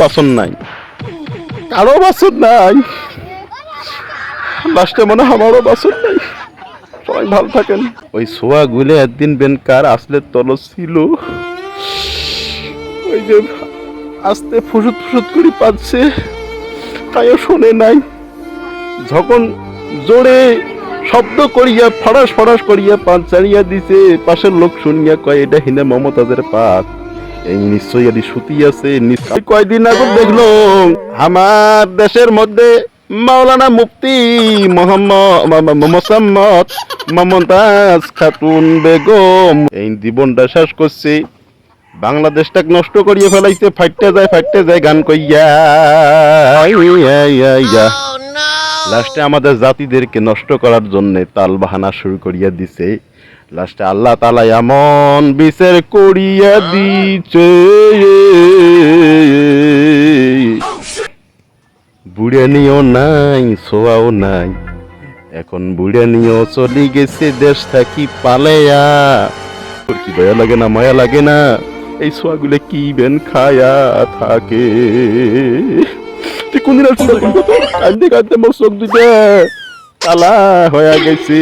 বাসন নাই, কারো বাসন নাই, লাস্টে মনে হয় আমারও বাসন নাই। সবাই ভালো থাকেন। ওই সোয়া গুলে একদিন বেনকার আসলে তল ছিল, ওই যে আস্তে ফুসুত ফুসুত করে পাচ্ছে, তাইও শোনে নাই। যখন জোরে শব্দ করিয়া ফড়াস ফড়াস করিয়া পাঁচ চাড়িয়া দিছে, পাশের লোক শুনিয়া কয় এটা হিনে মমতাজের পাত, এই নিশ্চয়ই এটি সুতি আছে। নিশ্চয় কয়দিন আগে দেখলো আমার দেশের মধ্যে মাওলানা মুফতি মোসাম্মদ মমতাজ খাতুন বেগম এই জীবনটা শেষ করছে, বাংলাদেশটাকে নষ্ট করিয়ে ফেলাইছে, ফাইটে যায় গান কইয়া। লাস্টে আমাদের জাতিদেরকে নষ্ট করার জন্য তাল বাহানা শুরু করিয়া দিছে। লাস্টে আল্লাহ তাআলা এমন বিচার করিয়া দিছে, বুড়ানিও নাই সোয়াও নাই, এখন বুড়ানিও চলে গেছে দেশ থাকি পালেয়া। তোর কি দয়া লাগে না, মায়া লাগে না? এই সোয়াগুলো কি বেন খায়া থাকে। তুই কোনদিন আসছিস কলকাতা? কান্দে কান্দে মোর চোখ দুটা কালা হয়ে গেছে।